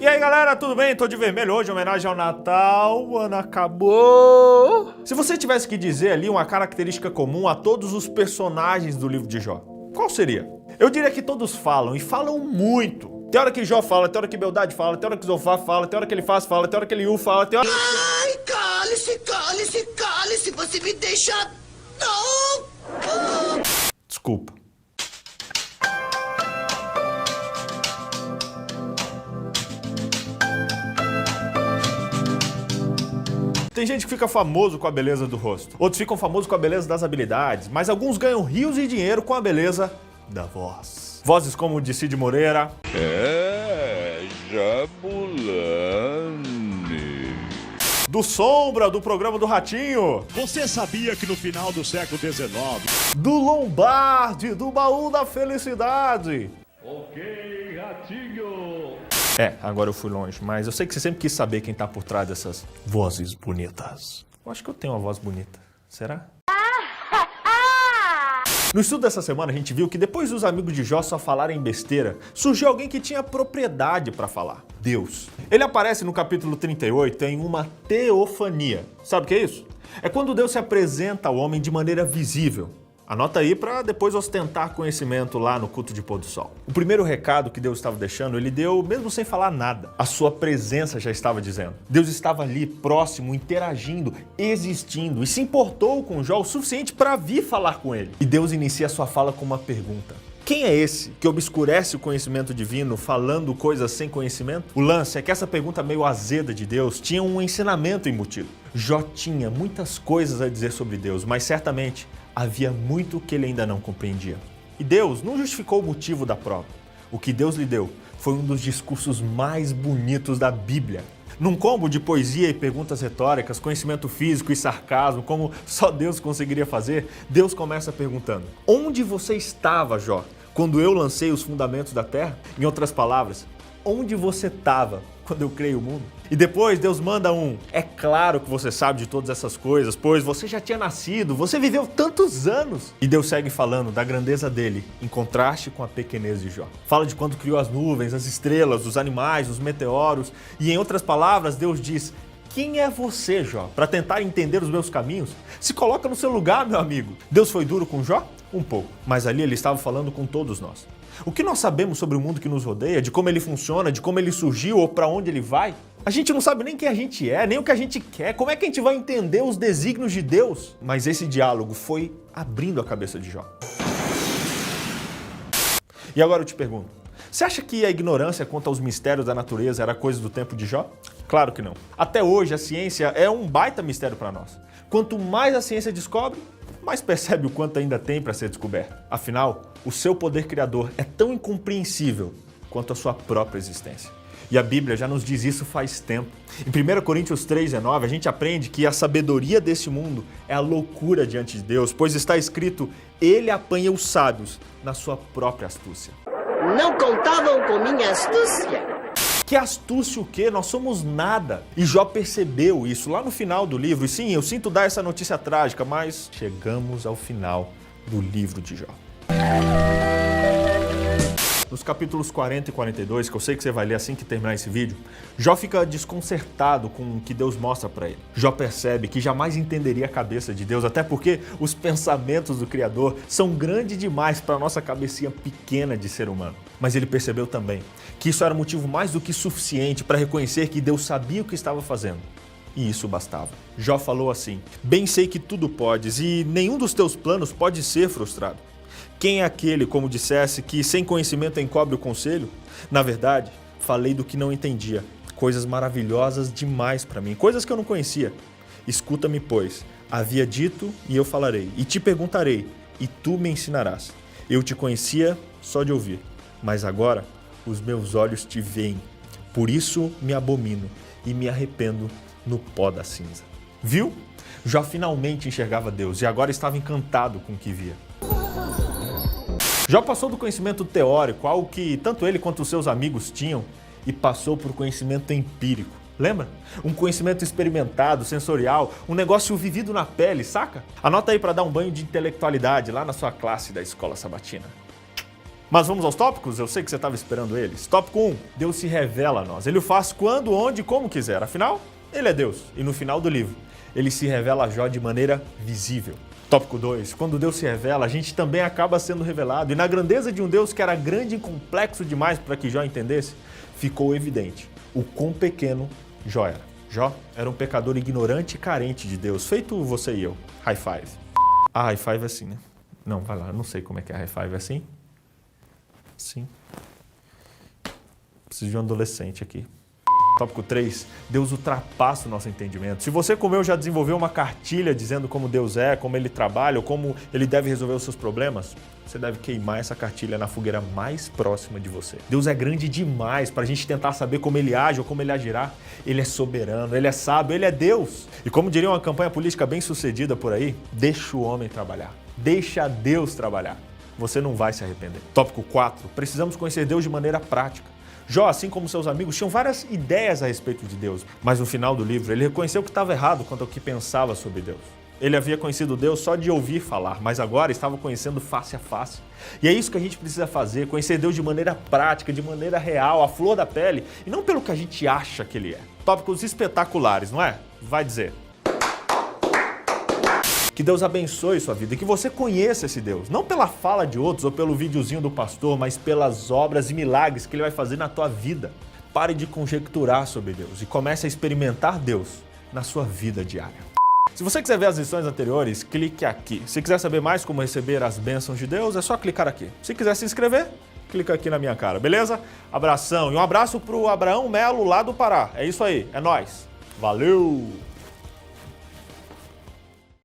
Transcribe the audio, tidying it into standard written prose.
E aí galera, tudo bem? Tô de vermelho hoje, em homenagem ao Natal, o ano acabou. Se você tivesse que dizer ali uma característica comum a todos os personagens do livro de Jó, qual seria? Eu diria que todos falam, e falam muito. Tem hora que Jó fala, tem hora que Bildade fala, tem hora que Zofar fala, tem hora que Elifaz fala, tem hora que Eliú fala, tem hora... Ai, cale-se, cale-se, cale-se, você me deixa... Não! Desculpa. Tem gente que fica famoso com a beleza do rosto, outros ficam famosos com a beleza das habilidades, mas alguns ganham rios de dinheiro com a beleza da voz. Vozes como de Cid Moreira, Jabulani, do Sombra, do programa do Ratinho, você sabia que no final do século XIX... do Lombardi, do Baú da Felicidade. Ok, Ratinho! Agora eu fui longe, mas eu sei que você sempre quis saber quem tá por trás dessas vozes bonitas. Eu acho que eu tenho uma voz bonita. Será? No estudo dessa semana a gente viu que depois dos amigos de Jó só falarem besteira, surgiu alguém que tinha propriedade para falar. Deus. Ele aparece no capítulo 38 em uma teofania. Sabe o que é isso? É quando Deus se apresenta ao homem de maneira visível. Anota aí para depois ostentar conhecimento lá no culto de pôr do sol. O primeiro recado que Deus estava deixando, ele deu mesmo sem falar nada. A sua presença já estava dizendo. Deus estava ali, próximo, interagindo, existindo e se importou com Jó o suficiente para vir falar com ele. E Deus inicia a sua fala com uma pergunta. Quem é esse que obscurece o conhecimento divino falando coisas sem conhecimento? O lance é que essa pergunta meio azeda de Deus tinha um ensinamento embutido. Jó tinha muitas coisas a dizer sobre Deus, mas certamente havia muito que ele ainda não compreendia. E Deus não justificou o motivo da prova. O que Deus lhe deu foi um dos discursos mais bonitos da Bíblia. Num combo de poesia e perguntas retóricas, conhecimento físico e sarcasmo, como só Deus conseguiria fazer, Deus começa perguntando: onde você estava, Jó, quando eu lancei os fundamentos da terra? Em outras palavras, onde você estava quando eu criei o mundo? E depois Deus manda é claro que você sabe de todas essas coisas, pois você já tinha nascido, você viveu tantos anos. E Deus segue falando da grandeza dele, em contraste com a pequenez de Jó. Fala de quando criou as nuvens, as estrelas, os animais, os meteoros. E em outras palavras, Deus diz: quem é você, Jó, para tentar entender os meus caminhos? Se coloca no seu lugar, meu amigo. Deus foi duro com Jó? Um pouco. Mas ali ele estava falando com todos nós. O que nós sabemos sobre o mundo que nos rodeia, de como ele funciona, de como ele surgiu ou para onde ele vai? A gente não sabe nem quem a gente é, nem o que a gente quer. Como é que a gente vai entender os desígnios de Deus? Mas esse diálogo foi abrindo a cabeça de Jó. E agora eu te pergunto, você acha que a ignorância quanto aos mistérios da natureza era coisa do tempo de Jó? Claro que não. Até hoje a ciência é um baita mistério para nós. Quanto mais a ciência descobre, mais percebe o quanto ainda tem para ser descoberto. Afinal, o seu poder criador é tão incompreensível quanto a sua própria existência. E a Bíblia já nos diz isso faz tempo. Em 1 Coríntios 3,19, a gente aprende que a sabedoria desse mundo é a loucura diante de Deus, pois está escrito: ele apanha os sábios na sua própria astúcia. Não contavam com minha astúcia. Que astúcia o quê? Nós somos nada. E Jó percebeu isso lá no final do livro. E sim, eu sinto dar essa notícia trágica, mas chegamos ao final do livro de Jó. Nos capítulos 40 e 42, que eu sei que você vai ler assim que terminar esse vídeo, Jó fica desconcertado com o que Deus mostra para ele. Jó percebe que jamais entenderia a cabeça de Deus, até porque os pensamentos do Criador são grandes demais para a nossa cabecinha pequena de ser humano. Mas ele percebeu também que isso era motivo mais do que suficiente para reconhecer que Deus sabia o que estava fazendo. E isso bastava. Jó falou assim: bem sei que tudo podes e nenhum dos teus planos pode ser frustrado. Quem é aquele, como dissesse, que sem conhecimento encobre o conselho? Na verdade, falei do que não entendia, coisas maravilhosas demais para mim, coisas que eu não conhecia. Escuta-me, pois, havia dito e eu falarei, e te perguntarei, e tu me ensinarás. Eu te conhecia só de ouvir, mas agora os meus olhos te veem. Por isso me abomino e me arrependo no pó da cinza. Viu? Jó finalmente enxergava Deus e agora estava encantado com o que via. Jó passou do conhecimento teórico, algo que tanto ele quanto os seus amigos tinham, e passou por conhecimento empírico. Lembra? Um conhecimento experimentado, sensorial, um negócio vivido na pele, saca? Anota aí para dar um banho de intelectualidade lá na sua classe da escola sabatina. Mas vamos aos tópicos? Eu sei que você estava esperando eles. Tópico 1. Deus se revela a nós. Ele o faz quando, onde e como quiser. Afinal, ele é Deus. E no final do livro, ele se revela a Jó de maneira visível. Tópico 2. Quando Deus se revela, a gente também acaba sendo revelado. E na grandeza de um Deus que era grande e complexo demais para que Jó entendesse, ficou evidente o quão pequeno Jó era. Jó era um pecador ignorante e carente de Deus, feito você e eu. High five. Ah, high five é assim, né? Não, vai lá, não sei como é que é high five, é assim? Sim. Preciso de um adolescente aqui. Tópico 3. Deus ultrapassa o nosso entendimento. Se você, como eu, já desenvolveu uma cartilha dizendo como Deus é, como Ele trabalha, ou como Ele deve resolver os seus problemas, você deve queimar essa cartilha na fogueira mais próxima de você. Deus é grande demais para a gente tentar saber como Ele age ou como Ele agirá. Ele é soberano, Ele é sábio, Ele é Deus. E como diria uma campanha política bem sucedida por aí, deixa o homem trabalhar. Deixa Deus trabalhar. Você não vai se arrepender. Tópico 4. Precisamos conhecer Deus de maneira prática. Jó, assim como seus amigos, tinham várias ideias a respeito de Deus, mas no final do livro ele reconheceu que estava errado quanto ao que pensava sobre Deus. Ele havia conhecido Deus só de ouvir falar, mas agora estava conhecendo face a face. E é isso que a gente precisa fazer, conhecer Deus de maneira prática, de maneira real, à flor da pele, e não pelo que a gente acha que Ele é. Tópicos espetaculares, não é? Vai dizer. Que Deus abençoe sua vida e que você conheça esse Deus, não pela fala de outros ou pelo videozinho do pastor, mas pelas obras e milagres que Ele vai fazer na tua vida. Pare de conjecturar sobre Deus e comece a experimentar Deus na sua vida diária. Se você quiser ver as lições anteriores, clique aqui. Se quiser saber mais como receber as bênçãos de Deus, é só clicar aqui. Se quiser se inscrever, clica aqui na minha cara, beleza? Abração e um abraço pro Abraão Melo lá do Pará. É isso aí, é nóis. Valeu!